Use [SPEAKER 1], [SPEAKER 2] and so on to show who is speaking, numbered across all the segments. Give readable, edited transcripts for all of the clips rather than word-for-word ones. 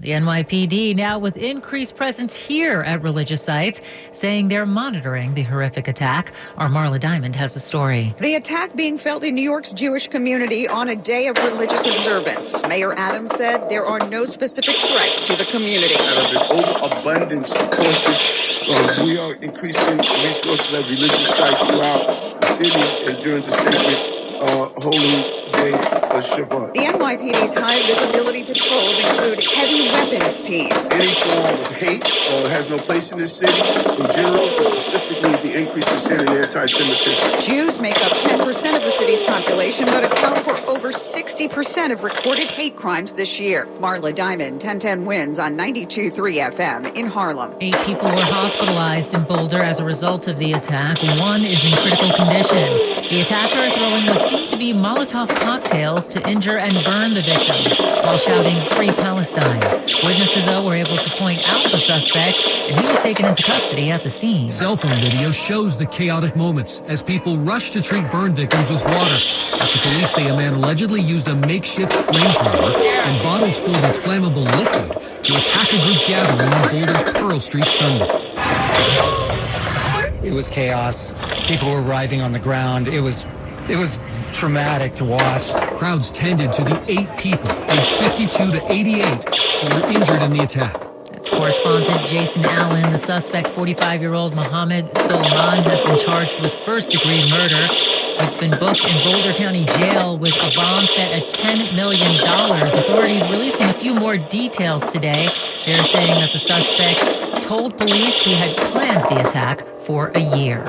[SPEAKER 1] The NYPD now with increased presence here at religious sites, saying they're monitoring the horrific attack. Our Marla Diamond has the story.
[SPEAKER 2] The attack being felt in New York's Jewish community on a day of religious observance. Mayor Adams said there are no specific threats to the community.
[SPEAKER 3] Out of an overabundance of cautions, we are increasing resources at religious sites throughout the city and during the sacred holy day of Shabbat.
[SPEAKER 2] The NYPD's high visibility patrols include heavy weapons teams.
[SPEAKER 3] Any form of hate has no place in this city in general, but specifically the increase in sin and anti-Semitism.
[SPEAKER 2] Jews make up 10% of the city's population, but account for over 60% of recorded hate crimes this year. Marla Diamond, 1010 Wins on 92.3 FM in Harlem.
[SPEAKER 1] 8 people were hospitalized in Boulder as a result of the attack. 1 is in critical condition. The attacker throwing what seemed to be Molotov cocktails to injure and burn the victims while shouting "Free Palestine." Witnesses, though, were able to point out the suspect, and he was taken into custody at the scene.
[SPEAKER 4] Cell phone video shows the chaotic moments as people rush to treat burn victims with water after police say a man allegedly used a makeshift flamethrower and bottles filled with flammable liquid to attack a group gathering on Boulder's Pearl Street Sunday.
[SPEAKER 5] It was chaos. People were writhing on the ground. It was traumatic to watch.
[SPEAKER 4] Crowds tended to the 8 people, aged 52 to 88, who were injured in the attack.
[SPEAKER 1] That's correspondent Jason Allen. The suspect, 45-year-old Mohammed Soleiman, has been charged with first-degree murder. He's been booked in Boulder County Jail with a bond set at $10 million. Authorities releasing a few more details today. They're saying that the suspect told police he had planned the attack for a year.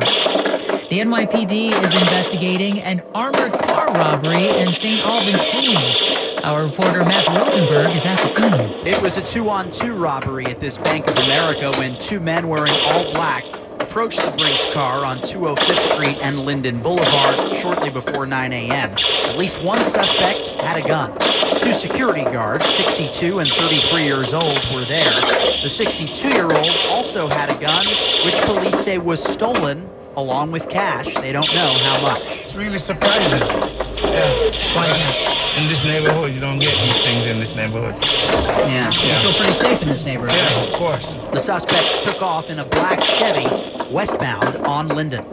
[SPEAKER 1] The NYPD is investigating an armored car robbery in St. Albans, Queens. Our reporter Matt Rosenberg is at the scene.
[SPEAKER 6] It was a 2-on-2 robbery at this Bank of America when 2 men wearing all black approached the Brinks car on 205th Street and Linden Boulevard shortly before 9 a.m. At least one suspect had a gun. 2 security guards, 62 and 33 years old, were there. The 62-year-old also had a gun, which police say was stolen along with cash. They don't know how much.
[SPEAKER 7] It's really surprising. Yeah.
[SPEAKER 1] Why is that?
[SPEAKER 7] In this neighborhood, you don't get these things in this neighborhood.
[SPEAKER 6] Yeah. You feel pretty safe in this neighborhood.
[SPEAKER 7] Yeah, of course.
[SPEAKER 6] The suspects took off in a black Chevy westbound on Linden.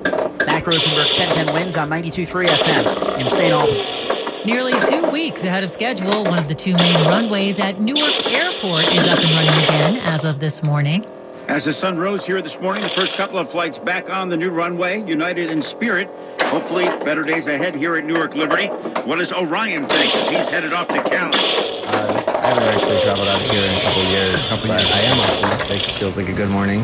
[SPEAKER 6] Mac Rosenberg's 1010 Wins on 92.3 FM in St. Albans.
[SPEAKER 1] Nearly 2 weeks ahead of schedule, one of the 2 main runways at Newark Airport is up and running again as of this morning.
[SPEAKER 8] As the sun rose here this morning, the first couple of flights back on the new runway, United in Spirit. Hopefully, better days ahead here at Newark Liberty. What does Orion think as he's headed off to Cali?
[SPEAKER 9] I haven't actually traveled out of here in a couple years, but I am optimistic. It feels like a good morning.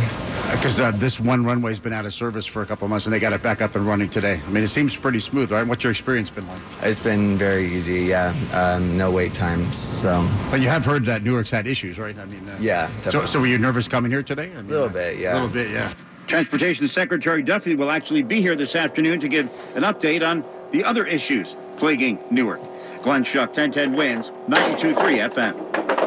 [SPEAKER 8] Because this one runway's been out of service for a couple of months, and they got it back up and running today. I mean, it seems pretty smooth, right? What's your experience been like?
[SPEAKER 9] It's been very easy, yeah. No wait times, so.
[SPEAKER 8] But you have heard that Newark's had issues, right? I mean,
[SPEAKER 9] yeah, definitely.
[SPEAKER 8] So were you nervous coming here today? I mean,
[SPEAKER 9] a little bit, yeah.
[SPEAKER 8] A little bit, yeah. Transportation Secretary Duffy will actually be here this afternoon to give an update on the other issues plaguing Newark. Glenn Shuck, 1010 Wins, 92.3 FM.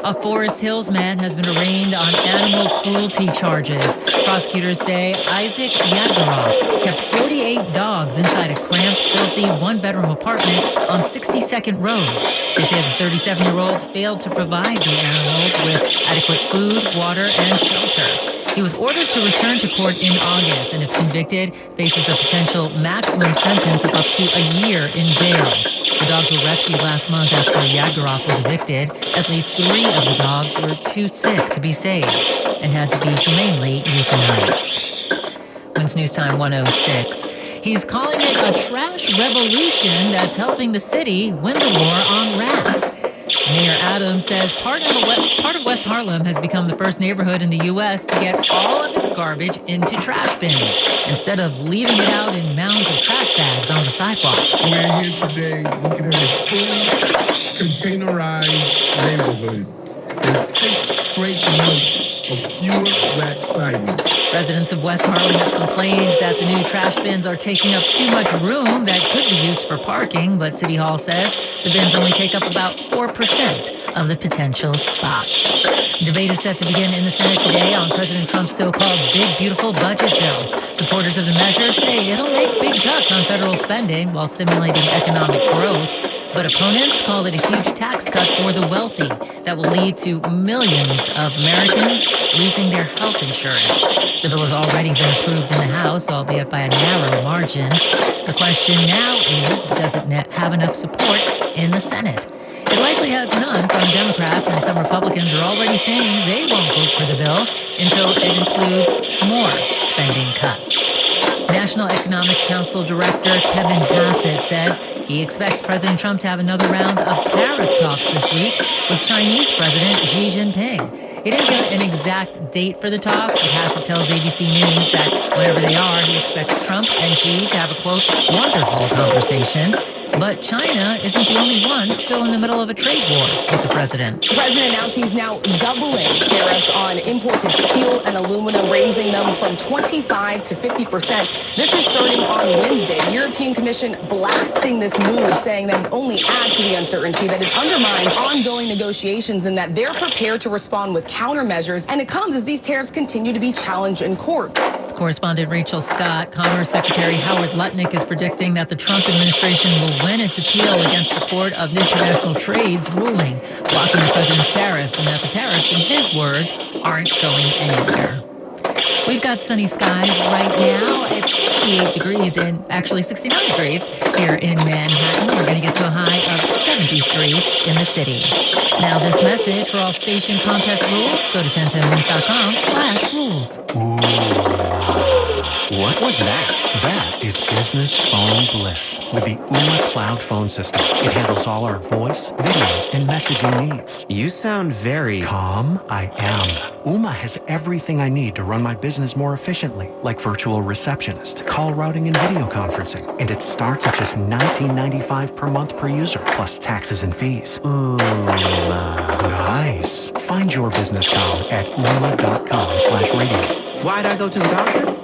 [SPEAKER 1] A Forest Hills man has been arraigned on animal cruelty charges. Prosecutors say Isaac Yadgaroff kept 48 dogs inside a cramped, filthy one-bedroom apartment on 62nd Road. They say the 37-year-old failed to provide the animals with adequate food, water, and shelter. He was ordered to return to court in August and, if convicted, faces a potential maximum sentence of up to a year in jail. The dogs were rescued last month after Yadgaroff was evicted. At least 3 of the dogs were too sick to be saved and had to be humanely euthanized. Wins News Time 106. He's calling it a trash revolution that's helping the city win the war on rats. Mayor Adams says part of West Harlem has become the first neighborhood in the U.S. to get all of its garbage into trash bins instead of leaving it out in mounds of trash bags on the sidewalk.
[SPEAKER 3] We're here today looking at a fully containerized neighborhood and 6 straight months of fewer rat sightings.
[SPEAKER 1] Residents of West Harlem have complained that the new trash bins are taking up too much room that could be used for parking, but City Hall says the bins only take up about 4% of the potential spots. Debate is set to begin in the Senate today on President Trump's so-called Big Beautiful Budget Bill. Supporters of the measure say it'll make big cuts on federal spending while stimulating economic growth. But opponents call it a huge tax cut for the wealthy that will lead to millions of Americans losing their health insurance. The bill has already been approved in the House, albeit by a narrow margin. The question now is, does it have enough support in the Senate? It likely has none from Democrats, and some Republicans are already saying they won't vote for the bill until it includes more spending cuts. National Economic Council Director Kevin Hassett says he expects President Trump to have another round of tariff talks this week with Chinese President Xi Jinping. He didn't give an exact date for the talks, but Hassett tells ABC News that whenever they are, he expects Trump and Xi to have a, quote, wonderful conversation. But China isn't the only one still in the middle of a trade war with the president.
[SPEAKER 10] The president announced he's now doubling tariffs on imported steel and aluminum, raising them from 25 to 50%. This is starting on Wednesday. The European Commission blasting this move, saying that it only adds to the uncertainty, that it undermines ongoing negotiations, and that they're prepared to respond with countermeasures. And it comes as these tariffs continue to be challenged in court.
[SPEAKER 1] Correspondent Rachel Scott. Commerce Secretary Howard Lutnick is predicting that the Trump administration will win its appeal against the Court of International Trade's ruling, blocking the president's tariffs, and that the tariffs, in his words, aren't going anywhere. We've got sunny skies right now. It's 68 degrees and actually 69 degrees here in Manhattan. We're going to get to a high of 73 in the city. Now this message for all station contest rules, go to 1010wins.com/rules.
[SPEAKER 11] What was that? That is business phone bliss with the Ooma Cloud Phone System. It handles all our voice, video, and messaging needs.
[SPEAKER 9] You sound very
[SPEAKER 11] calm. I am. Ooma has everything I need to run my business more efficiently, like virtual receptionist, call routing, and video conferencing. And it starts at just $19.95 per month per user, plus taxes and fees. Nice. Find your business calm at ooma.com/radio.
[SPEAKER 12] Why'd I go to the doctor?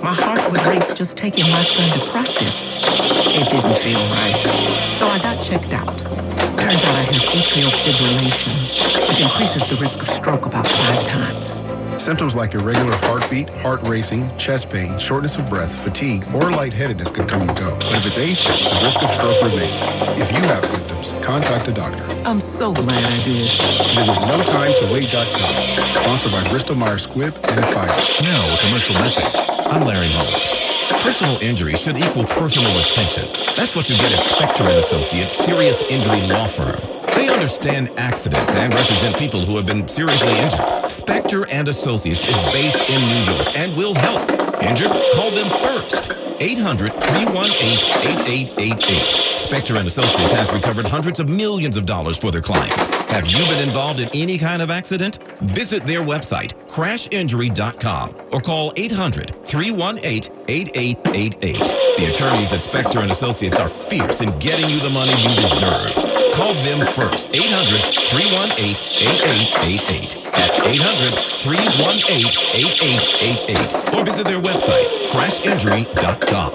[SPEAKER 12] My heart would race just taking my son to practice. It didn't feel right. So I got checked out. Turns out I have atrial fibrillation, which increases the risk of stroke about 5 times.
[SPEAKER 13] Symptoms like irregular heartbeat, heart racing, chest pain, shortness of breath, fatigue, or lightheadedness can come and go. But if it's AFib, the risk of stroke remains. If you have symptoms, contact a doctor.
[SPEAKER 12] I'm so glad I did.
[SPEAKER 13] Visit NoTimeToWait.com. Sponsored by Bristol-Myers Squibb and Pfizer.
[SPEAKER 14] Now a commercial message. I'm Larry Holmes. Personal injury should equal personal attention. That's what you get at Spector & Associates Serious Injury Law Firm. They understand accidents and represent people who have been seriously injured. Spector & Associates is based in New York and will help. Injured? Call them first. 800-318-8888. Spector & Associates has recovered hundreds of millions of dollars for their clients. Have you been involved in any kind of accident? Visit their website, crashinjury.com, or call 800-318-8888. The attorneys at Spector & Associates are fierce in getting you the money you deserve. Call them first, 800-318-8888. That's 800-318-8888. Or visit their website, crashinjury.com.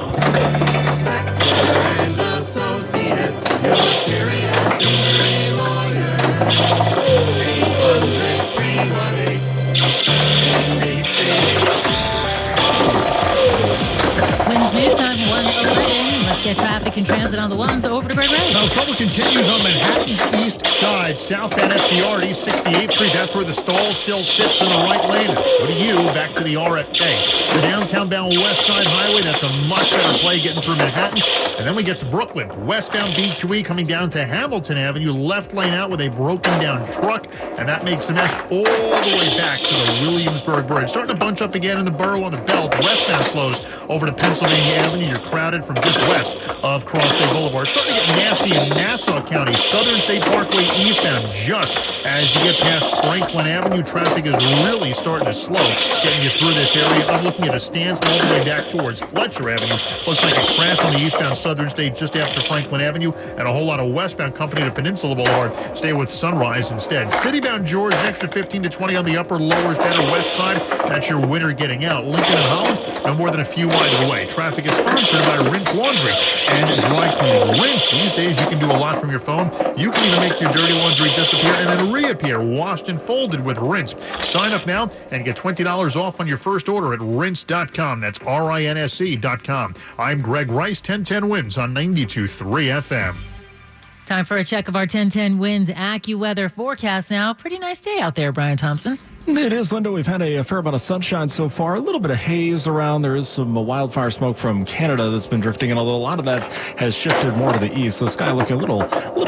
[SPEAKER 15] Spector & Associates, your serious injury lawyers. 800-318-8888.
[SPEAKER 1] Wins News Time 111. Let's get traffic and transit on the ones over to Greg Ray.
[SPEAKER 16] Now, trouble continues on Manhattan's east side, southbound FDR, East 68th Street. That's where the stall still sits in the right lane. And so do you, back to the RFK. The downtown-bound West Side Highway, that's a much better play getting through Manhattan. And then we get to Brooklyn. Westbound BQE coming down to Hamilton Avenue, left lane out with a broken-down truck. And that makes a mess all the way back to the Williamsburg Bridge. Starting to bunch up again in the borough on the belt. Westbound flows over to Pennsylvania Avenue. You're crowded from just west of Cross Bay Boulevard. Starting to get nasty in Nassau County. Southern State Parkway eastbound, just as you get past Franklin Avenue, traffic is really starting to slow, getting you through this area. I'm looking at a standstill all the way back towards Fletcher Avenue. Looks like a crash on the eastbound Southern State just after Franklin Avenue, and a whole lot of westbound company to Peninsula Boulevard. Stay with Sunrise instead. Citybound George, an extra 15 to 20 on the upper, lower, better west side. That's your winner getting out. Lincoln and Holland, no more than a few wide of the way. Traffic is sponsored by Rinse Laundry and Dry Cleaning. Rinse, these days you can do a lot from your phone. You can even make your dirty laundry disappear and then reappear, washed and folded with Rinse. Sign up now and get $20 off on your first order at rinse.com. That's RINSE.com. I'm Greg Rice, 1010 Wins on 92.3 FM.
[SPEAKER 1] Time for a check of our 1010 Winds AccuWeather forecast now. Pretty nice day out there, Brian Thompson.
[SPEAKER 17] It is, Linda. We've had a fair amount of sunshine so far. A little bit of haze around. There is some wildfire smoke from Canada that's been drifting in, although a lot of that has shifted more to the east. So the sky looking a little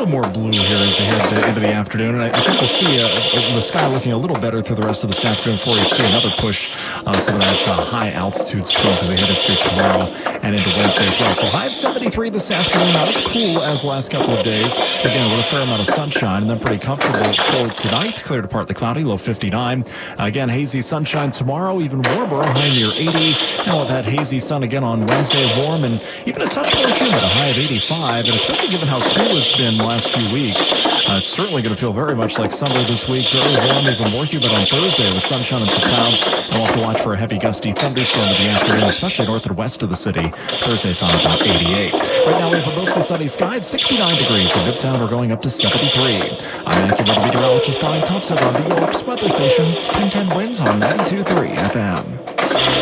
[SPEAKER 17] more blue here as we head into the afternoon. And I think we'll see the sky looking a little better through the rest of this afternoon before we see another push some of that high altitude smoke as we head into tomorrow and into Wednesday as well. So high of 73 this afternoon. Not as cool as the last couple of days. Again, with a fair amount of sunshine and then pretty comfortable for tonight. Clear to partly cloudy, low 59. Again, hazy sunshine tomorrow, even warmer, high near 80. And we'll have that hazy sun again on Wednesday, warm and even a touch more humid, a high of 85. And especially given how cool it's been the last few weeks, it's certainly going to feel very much like summer this week. Very warm, even more humid on Thursday with sunshine and some clouds. And we'll have to watch for a heavy gusty thunderstorm in the afternoon, especially north and west of the city. Thursday's on about 88. Right now we have a mostly sunny sky at 69 degrees. In Midtown, we're going up to 73. I'm AccuWeather meteorologist Brian Thompson on New York's weather station. 1010 Winds on 92.3 FM.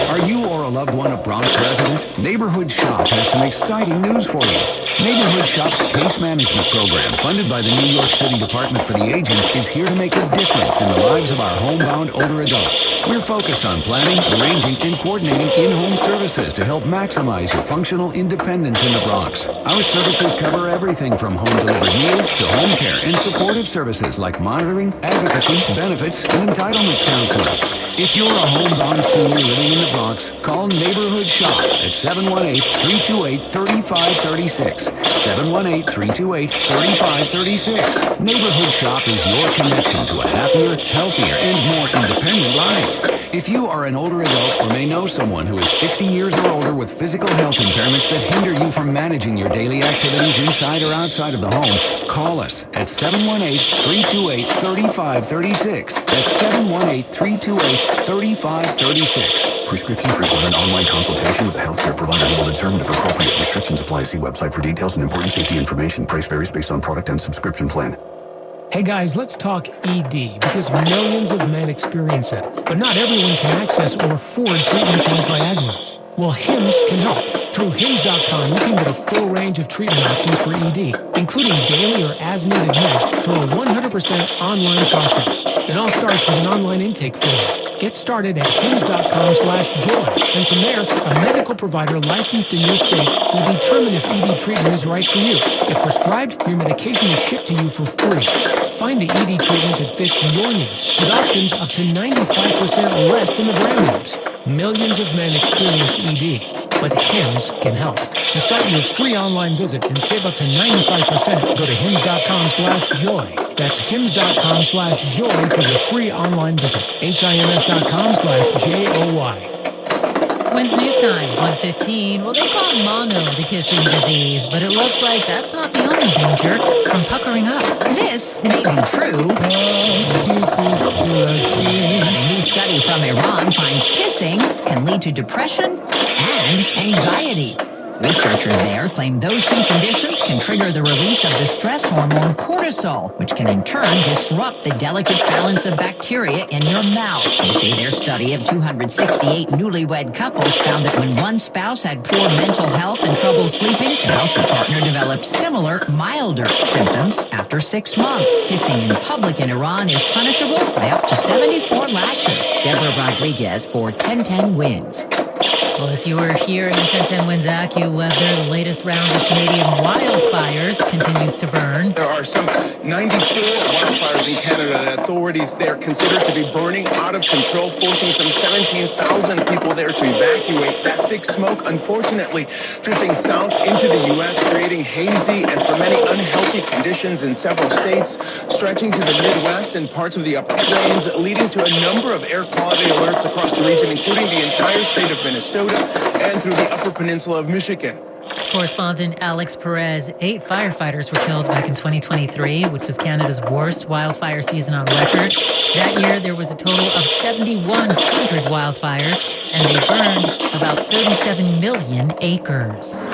[SPEAKER 18] Are you or a loved one a Bronx resident? Neighborhood Shop has some exciting news for you. Neighborhood Shop's case management program, funded by the New York City Department for the Aging, is here to make a difference in the lives of our homebound older adults. We're focused on planning, arranging, and coordinating in-home services to help maximize your functional independence in the Bronx. Our services cover everything from home-delivered meals to home care and supportive services like monitoring, advocacy, benefits, and entitlements counseling. If you're a homebound senior living in the Bronx, call Neighborhood Shop at 718-328-3536. 718-328-3536. Neighborhood Shop is your connection to a happier, healthier, and more independent life. If you are an older adult or may know someone who is 60 years or older with physical health impairments that hinder you from managing your daily activities inside or outside of the home, call us at 718-328-3536. That's 718-328-3536.
[SPEAKER 19] Prescription frequent and online consultation with a healthcare provider who will determine if appropriate restrictions apply. See website for details and important safety information. Price varies based on product and subscription plan.
[SPEAKER 20] Hey guys, let's talk ED, because millions of men experience it, but not everyone can access or afford treatments like Viagra. Well, HIMS can help. Through HIMS.com, you can get a full range of treatment options for ED, including daily or as-needed meds through a 100% online process. It all starts with an online intake form. Get started at HIMS.com/joy, and from there, a medical provider licensed in your state will determine if ED treatment is right for you. If prescribed, your medication is shipped to you for free. Find the ED treatment that fits your needs, with options up to 95% less than the brand names. Millions of men experience ED, but HIMS can help. To start your free online visit and save up to 95%, go to HIMS.com/joy. That's HIMS.com/joy for your free online visit. HIMS.com/JOY.
[SPEAKER 1] Winds News Time, 1:15. Well, they call mono the kissing disease, but it looks like that's not the only danger from puckering up.
[SPEAKER 21] This may be true. A new study from Iran finds kissing can lead to depression and anxiety. Researchers there claim those two conditions can trigger the release of the stress hormone cortisol, which can in turn disrupt the delicate balance of bacteria in your mouth. They say their study of 268 newlywed couples found that when one spouse had poor mental health and trouble sleeping, the healthy partner developed similar, milder symptoms after 6 months. Kissing in public in Iran is punishable by up to 74 lashes. Deborah Rodriguez for 1010 Winds.
[SPEAKER 1] Well, as you are hearing in 1010 Winds AccuWeather, the latest round of Canadian wildfires continues to burn.
[SPEAKER 3] There are some 94 wildfires in Canada that authorities there consider to be burning out of control, forcing some 17,000 people there to evacuate. That thick smoke, unfortunately, drifting south into the U.S., creating hazy and for many unhealthy conditions in several states, stretching to the Midwest and parts of the Upper Plains, leading to a number of air quality alerts across the region, including the entire state of Minnesota and through the Upper Peninsula of Michigan.
[SPEAKER 1] Correspondent Alex Perez, 8 firefighters were killed back in 2023, which was Canada's worst wildfire season on record. That year, there was a total of 7,100 wildfires, and they burned about 37 million acres.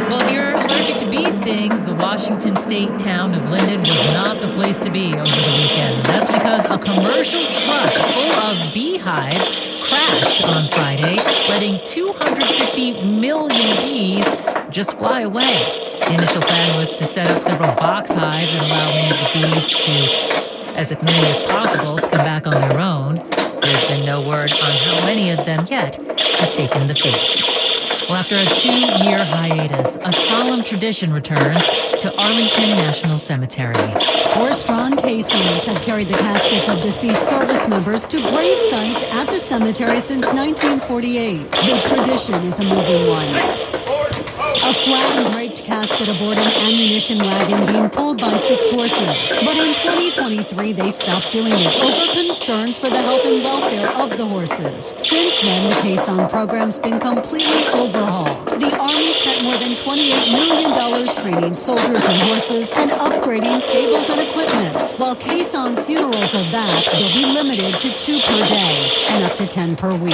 [SPEAKER 1] Well, if you're allergic to bee stings, the Washington state town of Linden was not the place to be over the weekend. That's because a commercial truck full of beehives crashed on Friday, letting 250 million bees just fly away. The initial plan was to set up several box hives and allow many of the bees as many as possible to come back on their own. There's been no word on how many of them yet have taken the bait. Well, after a 2-year hiatus, a solemn tradition returns to Arlington National Cemetery.
[SPEAKER 2] Horse-drawn caissons have carried the caskets of deceased service members to grave sites at the cemetery since 1948. The tradition is a moving one. A flag-draped casket aboard an ammunition wagon being pulled by 6 horses. But in 2023, they stopped doing it over concerns for the health and welfare of the horses. Since then, the caisson program's been completely overhauled. The Army spent more than $28 million training soldiers and horses and upgrading stables and equipment. While caisson funerals are back, they'll be limited to 2 per day and up to 10 per week.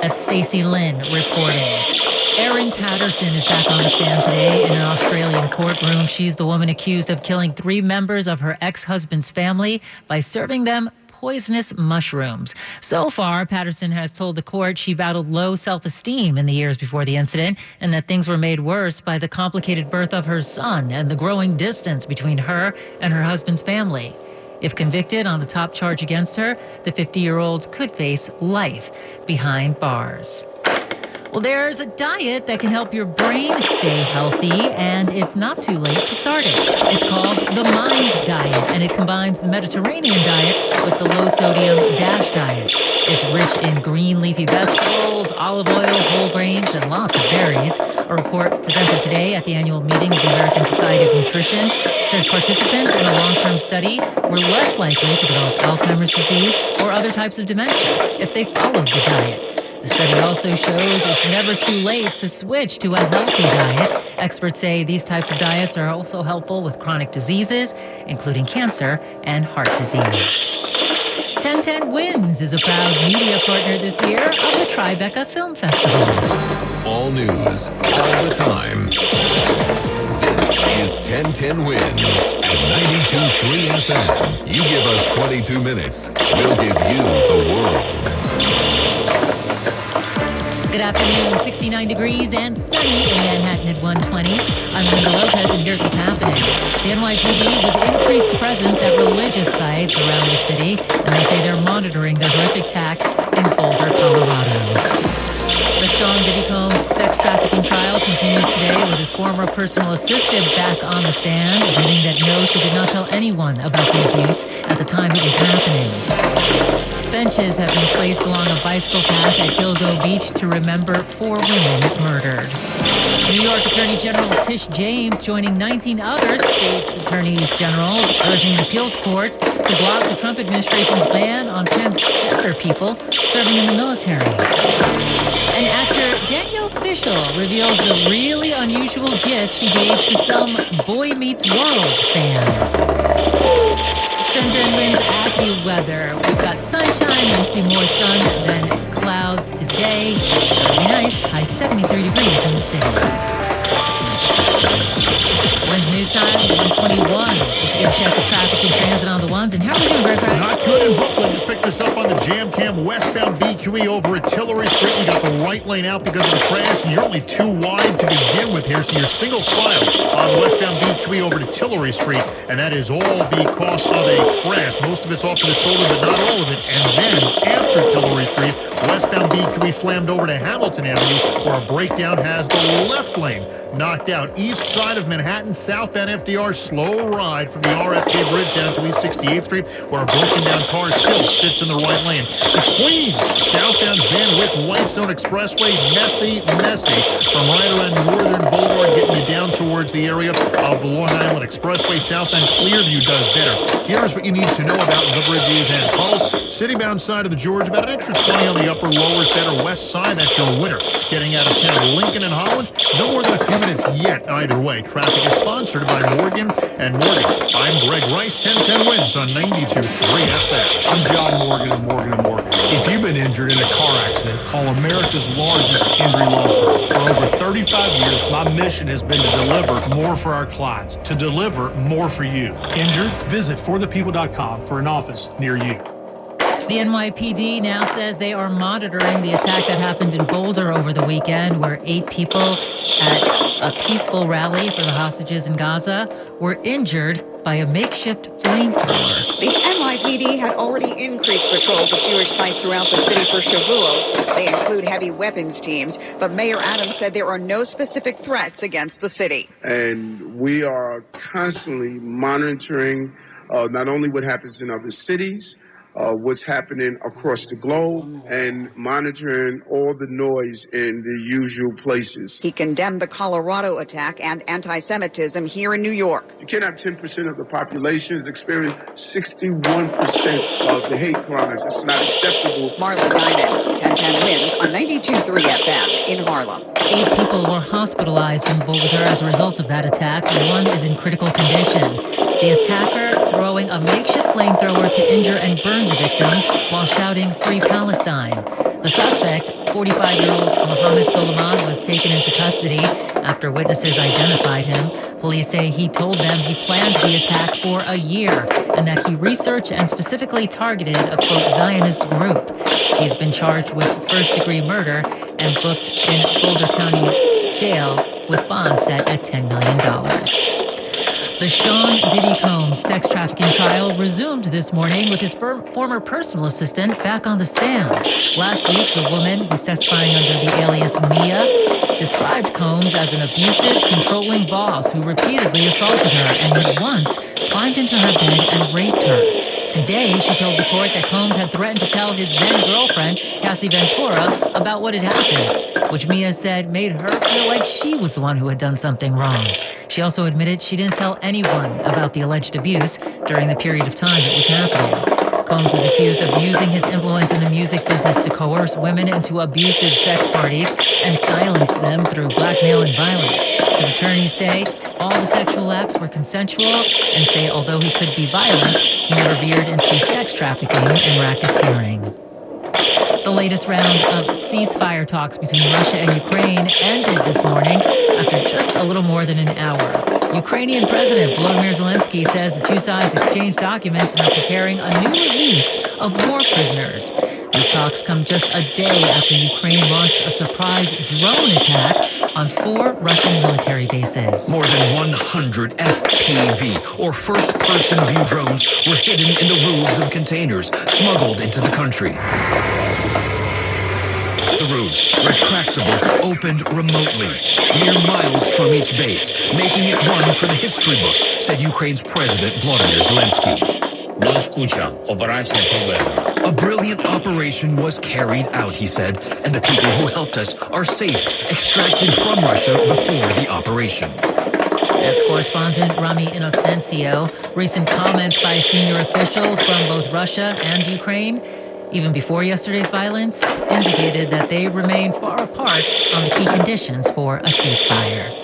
[SPEAKER 1] That's Stacey Lynn reporting. Erin Patterson is back on the stand today in an Australian courtroom. She's the woman accused of killing 3 members of her ex-husband's family by serving them poisonous mushrooms. So far, Patterson has told the court she battled low self-esteem in the years before the incident and that things were made worse by the complicated birth of her son and the growing distance between her and her husband's family. If convicted on the top charge against her, the 50-year-old could face life behind bars. Well, there's a diet that can help your brain stay healthy, and it's not too late to start it. It's called the Mind Diet, and it combines the Mediterranean diet with the low-sodium DASH diet. It's rich in green leafy vegetables, olive oil, whole grains, and lots of berries. A report presented today at the annual meeting of the American Society of Nutrition says participants in a long-term study were less likely to develop Alzheimer's disease or other types of dementia if they followed the diet. The study also shows it's never too late to switch to a healthy diet. Experts say these types of diets are also helpful with chronic diseases, including cancer and heart disease. 1010 Wins is a proud media partner this year of the Tribeca Film Festival.
[SPEAKER 14] All news, all the time. This is 1010 Wins at 92.3 FM. You give us 22 minutes, we'll give you the world.
[SPEAKER 1] Good afternoon, 69 degrees and sunny in Manhattan at 120. I'm Linda Lopez, and here's what's happening. The NYPD with increased presence at religious sites around the city, and they say they're monitoring the horrific attack in Boulder, Colorado. The Sean Diddy Combs sex trafficking trial continues today with his former personal assistant back on the stand, admitting that no, she did not tell anyone about the abuse at the time it was happening. Benches have been placed along a bicycle path at Gilgo Beach to remember 4 women murdered. New York Attorney General Tish James joining 19 other states' attorneys general urging an appeals court to block the Trump administration's ban on transgender people serving in the military. And actor Danielle Fishel reveals the really unusual gift she gave to some Boy Meets World fans. 1010 Wins AccuWeather. We've got sunshine. We see more sun than clouds today. It'll be nice. High 73 degrees in the city. Wins News Time, 121. Let's get a check of traffic and transit on the ones. And how are we doing, Greg Price?
[SPEAKER 16] Not good in Brooklyn. Just picked this up on the Jam Cam westbound BQE over at Tillery Street. You got the right lane out because of the crash, and you're only 2 wide to begin with here, so you're single file on westbound BQE over to Tillery Street, and that is all because of a crash. Most of it's off to the shoulder, but not all of it. And then after Tillery Street, westbound BQE slammed over to Hamilton Avenue, where a breakdown has the left lane knocked out. East side of Manhattan, southbound FDR, slow ride from the RFK Bridge down to East 68th Street, where a broken down car still sits in the right lane. To Queens, southbound Van Wyck Whitestone Expressway, messy from right around Northern Boulevard, getting you down towards the area of the Long Island Expressway. Southbound Clearview does better. Here's what you need to know about the bridges and tolls. Citybound side of the George, about an extra 20 on the upper lower better west side. That's your winner. Getting out of town, Lincoln and Holland, no more than a few minutes yet either way. Traffic is sponsored by Morgan & Morgan. I'm Greg Rice, 1010 Wins on 92.3 FM.
[SPEAKER 22] I'm John Morgan of Morgan & Morgan. If you've been injured in a car accident, call America's largest injury law firm. For over 35 years, my mission has been to deliver more for our clients, to deliver more for you. Injured? Visit forthepeople.com for an office near you.
[SPEAKER 1] The NYPD now says they are monitoring the attack that happened in Boulder over the weekend, where 8 people at a peaceful rally for the hostages in Gaza were injured by a makeshift flamethrower.
[SPEAKER 4] The NYPD had already increased patrols of Jewish sites throughout the city for Shavuot. They include heavy weapons teams, but Mayor Adams said there are no specific threats against the city.
[SPEAKER 5] And we are constantly monitoring not only what happens in other cities, what's happening across the globe, and monitoring all the noise in the usual places.
[SPEAKER 4] He condemned the Colorado attack and anti-Semitism here in New York.
[SPEAKER 5] You can't have 10% of the population experience 61% of the hate crimes. That's not acceptable.
[SPEAKER 4] Marla Diamond, 1010 wins on 92.3 FM in Harlem.
[SPEAKER 1] 8 people were hospitalized in Boulder as a result of that attack. 1 is in critical condition. The attacker throwing a makeshift flamethrower to injure and burn the victims while shouting "Free Palestine." The suspect, 45-year-old Mohammed Soliman, was taken into custody after witnesses identified him. Police say he told them he planned the attack for a year and that he researched and specifically targeted a, quote, Zionist group. He's been charged with first-degree murder and booked in Boulder County Jail with bond set at $10 million. The Sean Diddy Combs sex trafficking trial resumed this morning with his former personal assistant back on the stand. Last week, the woman who's testifying under the alias Mia described Combs as an abusive, controlling boss who repeatedly assaulted her and had once climbed into her bed and raped her. Today, she told the court that Combs had threatened to tell his then-girlfriend, Cassie Ventura, about what had happened, which Mia said made her feel like she was the one who had done something wrong. She also admitted she didn't tell anyone about the alleged abuse during the period of time it was happening. Combs is accused of using his influence in the music business to coerce women into abusive sex parties and silence them through blackmail and violence. His attorneys say all the sexual acts were consensual and say although he could be violent, he never veered into sex trafficking and racketeering. The latest round of ceasefire talks between Russia and Ukraine ended this morning after just a little more than an hour. Ukrainian President Volodymyr Zelensky says the two sides exchanged documents and are preparing a new release of war prisoners. These talks come just a day after Ukraine launched a surprise drone attack on 4 Russian military bases.
[SPEAKER 23] More than 100 FPV, or first-person view drones, were hidden in the roofs of containers smuggled into the country. The roofs, retractable, opened remotely, mere miles from each base, making it one for the history books, said Ukraine's President Volodymyr Zelensky. A brilliant operation was carried out, he said, and the people who helped us are safe, extracted from Russia before the operation.
[SPEAKER 1] That's correspondent Rami Inocencio. Recent comments by senior officials from both Russia and Ukraine, even before yesterday's violence, indicated that they remain far apart on the key conditions for a ceasefire.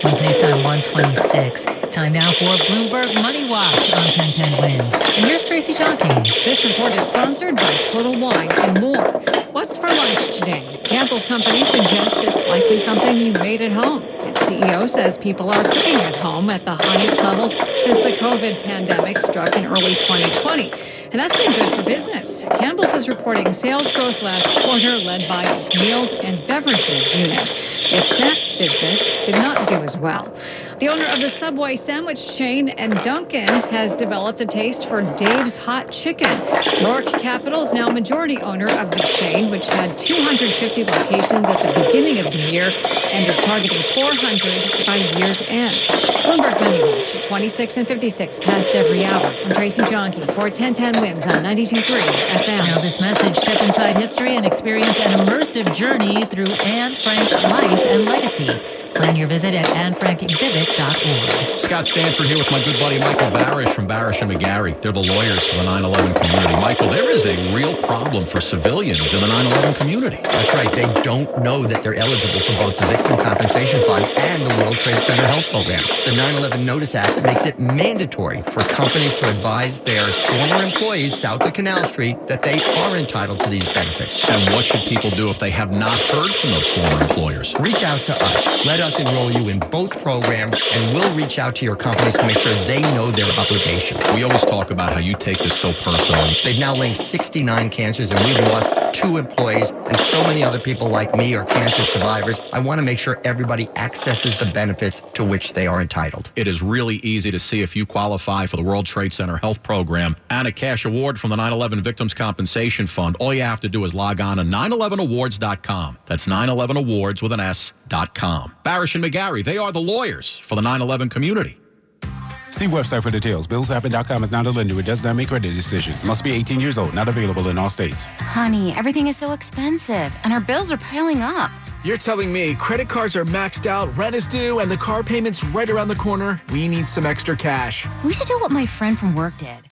[SPEAKER 1] News Time 126. Time now for Bloomberg Money Watch on 1010 Wins. And here's Tracy Johnking.
[SPEAKER 24] This report is sponsored by Total Wine and more. What's for lunch today? Campbell's company suggests it's likely something you made at home. Its CEO says people are cooking at home at the highest levels since the COVID pandemic struck in early 2020. And that's been good for business. Campbell's is reporting sales growth last quarter led by its meals and beverages unit. Its snacks business did not do as well. The owner of the Subway sandwich chain and Dunkin' has developed a taste for Dave's Hot Chicken. Rourke Capital is now majority owner of the chain, which had 250 locations at the beginning of the year and is targeting 400 by year's end. Bloomberg Money Watch at 26 and 56 past every hour. I'm Tracy Johnke for 1010 Wins on 92.3 FM.
[SPEAKER 1] Now this message, step inside history and experience an immersive journey through Anne Frank's life and legacy. Plan your visit at AnneFrankExhibit.org.
[SPEAKER 25] Scott Stanford here with my good buddy Michael Barish from Barish & McGarry. They're the lawyers for the 9/11 community. Michael, there is a real problem for civilians in the 9/11 community.
[SPEAKER 26] That's right. They don't know that they're eligible for both the Victim Compensation Fund and the World Trade Center Health Program. The 9/11 Notice Act makes it mandatory for companies to advise their former employees south of Canal Street that they are entitled to these benefits.
[SPEAKER 25] And what should people do if they have not heard from those former employers?
[SPEAKER 26] Reach out to us. Let us us enroll you in both programs, and we'll reach out to your companies to make sure they know their obligation.
[SPEAKER 25] We always talk about how you take this so personal.
[SPEAKER 26] They've now linked 69 cancers, and we've lost 2 employees, and so many other people like me are cancer survivors. I want to make sure everybody accesses the benefits to which they are entitled.
[SPEAKER 25] It is really easy to see if you qualify for the World Trade Center Health Program and a cash award from the 9/11 Victims Compensation Fund. All you have to do is log on to 911awards.com. That's 911awards with an S.com. Barish and McGarry, they are the lawyers for the 9/11 community.
[SPEAKER 6] See website for details. BillsHappen.com is not a lender. It does not make credit decisions. Must be 18 years old. Not available in all states.
[SPEAKER 7] Honey, everything is so expensive, and our bills are piling up.
[SPEAKER 8] You're telling me credit cards are maxed out, rent is due, and the car payment's right around the corner? We need some extra cash.
[SPEAKER 7] We should do what my friend from work did.